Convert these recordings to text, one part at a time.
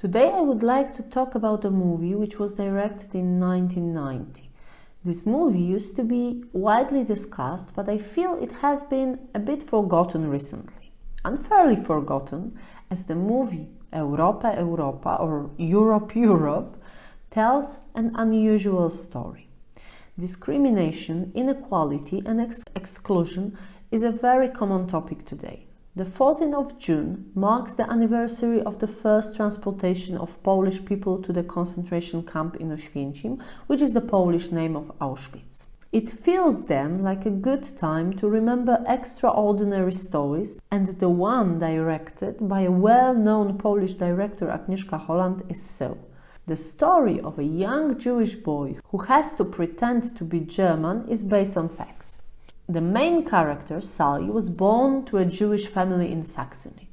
Today I would like to talk about a movie which was directed in 1990. This movie used to be widely discussed, but I feel it has been a bit forgotten recently. Unfairly forgotten, as the movie Europa Europa or Europe Europe tells an unusual story. Discrimination, inequality and exclusion is a very common topic today. The 14th of June marks the anniversary of the first transportation of Polish people to the concentration camp in Oświęcim, which is the Polish name of Auschwitz. It feels then like a good time to remember extraordinary stories, and the one directed by a well-known Polish director Agnieszka Holland is so. The story of a young Jewish boy who has to pretend to be German is based on facts. The main character, Sally, was born to a Jewish family in Saxony.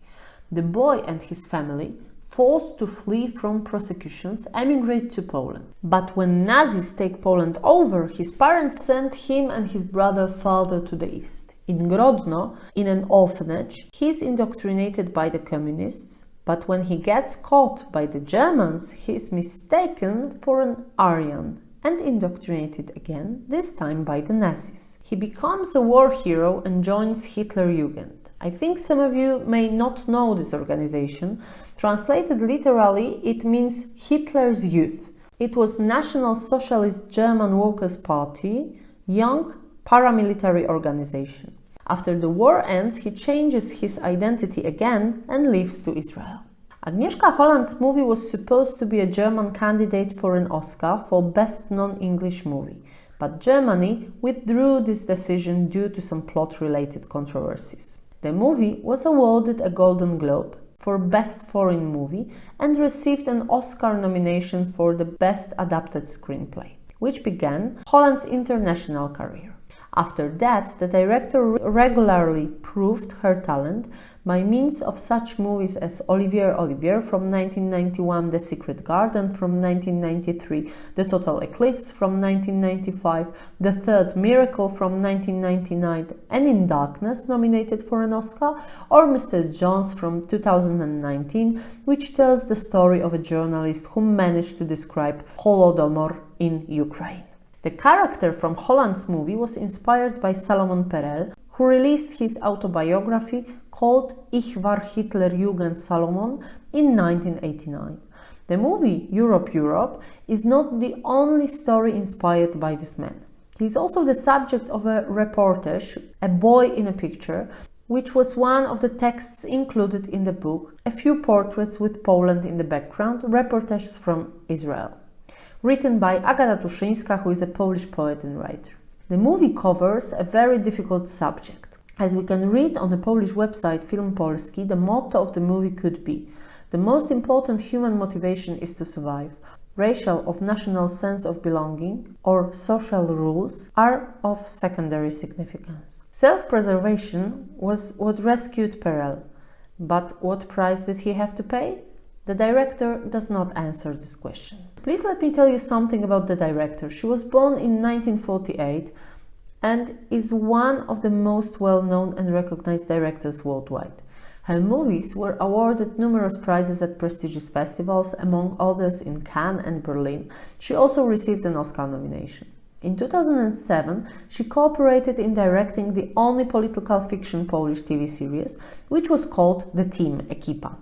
The boy and his family, forced to flee from persecutions, emigrate to Poland. But when Nazis take Poland over, his parents sent him and his brother farther to the east. In Grodno, in an orphanage, he is indoctrinated by the communists, but when he gets caught by the Germans, he is mistaken for an Aryan and indoctrinated again, this time by the Nazis. He becomes a war hero and joins Hitlerjugend. I think some of you may not know this organization. Translated literally, it means Hitler's Youth. It was National Socialist German Workers' Party, young paramilitary organization. After the war ends, he changes his identity again and leaves to Israel. Agnieszka Holland's movie was supposed to be a German candidate for an Oscar for Best Non-English Movie, but Germany withdrew this decision due to some plot-related controversies. The movie was awarded a Golden Globe for Best Foreign Movie and received an Oscar nomination for the Best Adapted Screenplay, which began Holland's international career. After that, the director regularly proved her talent by means of such movies as Olivier from 1991, The Secret Garden from 1993, The Total Eclipse from 1995, The Third Miracle from 1999, and In Darkness, nominated for an Oscar, or Mr. Jones from 2019, which tells the story of a journalist who managed to describe Holodomor in Ukraine. The character from Holland's movie was inspired by Salomon Perel, who released his autobiography called Ich war Hitlerjugend Salomon in 1989. The movie Europe Europe is not the only story inspired by this man. He is also the subject of a reportage, A Boy in a Picture, which was one of the texts included in the book, A Few Portraits with Poland in the Background, reportages from Israel, written by Agata Tuszyńska, who is a Polish poet and writer. The movie covers a very difficult subject. As we can read on the Polish website Film Polski, the motto of the movie could be: the most important human motivation is to survive. Racial or national sense of belonging or social rules are of secondary significance. Self-preservation was what rescued Perel. But what price did he have to pay? The director does not answer this question. Please let me tell you something about the director. She was born in 1948 and is one of the most well-known and recognized directors worldwide. Her movies were awarded numerous prizes at prestigious festivals, among others in Cannes and Berlin. She also received an Oscar nomination. In 2007, she cooperated in directing the only political fiction Polish TV series, which was called The Team, Ekipa.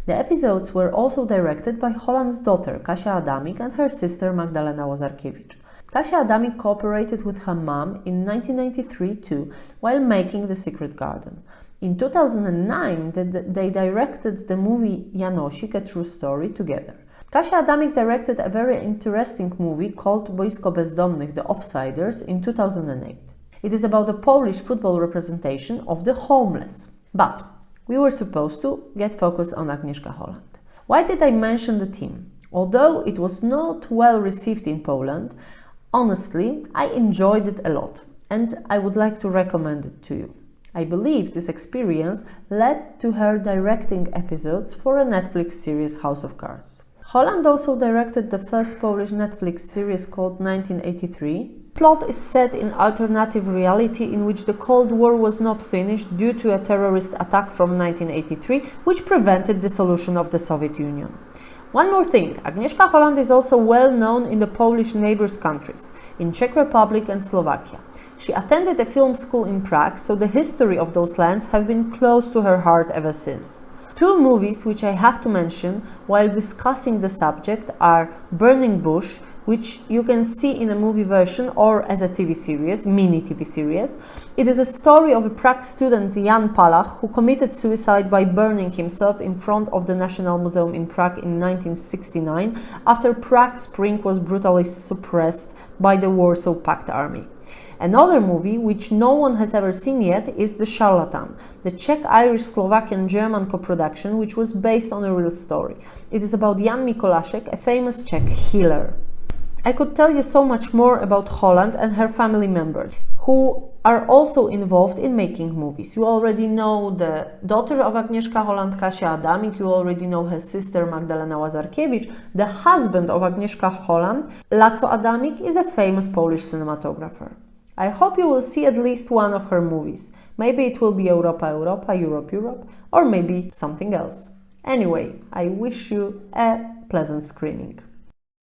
The episodes were also directed by Holland's daughter, Kasia Adamik, and her sister, Magdalena Łazarkiewicz. Kasia Adamik cooperated with her mom in 1993 too, while making The Secret Garden. In 2009, they directed the movie Janosik, A True Story, together. Kasia Adamik directed a very interesting movie called Boisko Bezdomnych, The Offsiders, in 2008. It is about the Polish football representation of the homeless. But we were supposed to get focused on Agnieszka Holland. Why did I mention The Team? Although it was not well received in Poland, honestly, I enjoyed it a lot and I would like to recommend it to you. I believe this experience led to her directing episodes for a Netflix series House of Cards. Holland also directed the first Polish Netflix series called 1983. Plot is set in alternative reality in which the Cold War was not finished due to a terrorist attack from 1983, which prevented dissolution of the Soviet Union. One more thing, Agnieszka Holland is also well known in the Polish neighbors countries, in Czech Republic and Slovakia. She attended a film school in Prague, so the history of those lands have been close to her heart ever since. Two movies which I have to mention while discussing the subject are Burning Bush, which you can see in a movie version or as a TV series, mini TV series. It is a story of a Prague student, Jan Palach, who committed suicide by burning himself in front of the National Museum in Prague in 1969 after Prague Spring was brutally suppressed by the Warsaw Pact army. Another movie, which no one has ever seen yet, is The Charlatan, the Czech, Irish, Slovakian, German co-production, which was based on a real story. It is about Jan Mikolasek, a famous Czech healer. I could tell you so much more about Holland and her family members, who are also involved in making movies. You already know the daughter of Agnieszka Holland, Kasia Adamik. You already know her sister, Magdalena Łazarkiewicz. The husband of Agnieszka Holland, Laco Adamik, is a famous Polish cinematographer. I hope you will see at least one of her movies. Maybe it will be Europa Europa, Europe Europe, or maybe something else. Anyway, I wish you a pleasant screening.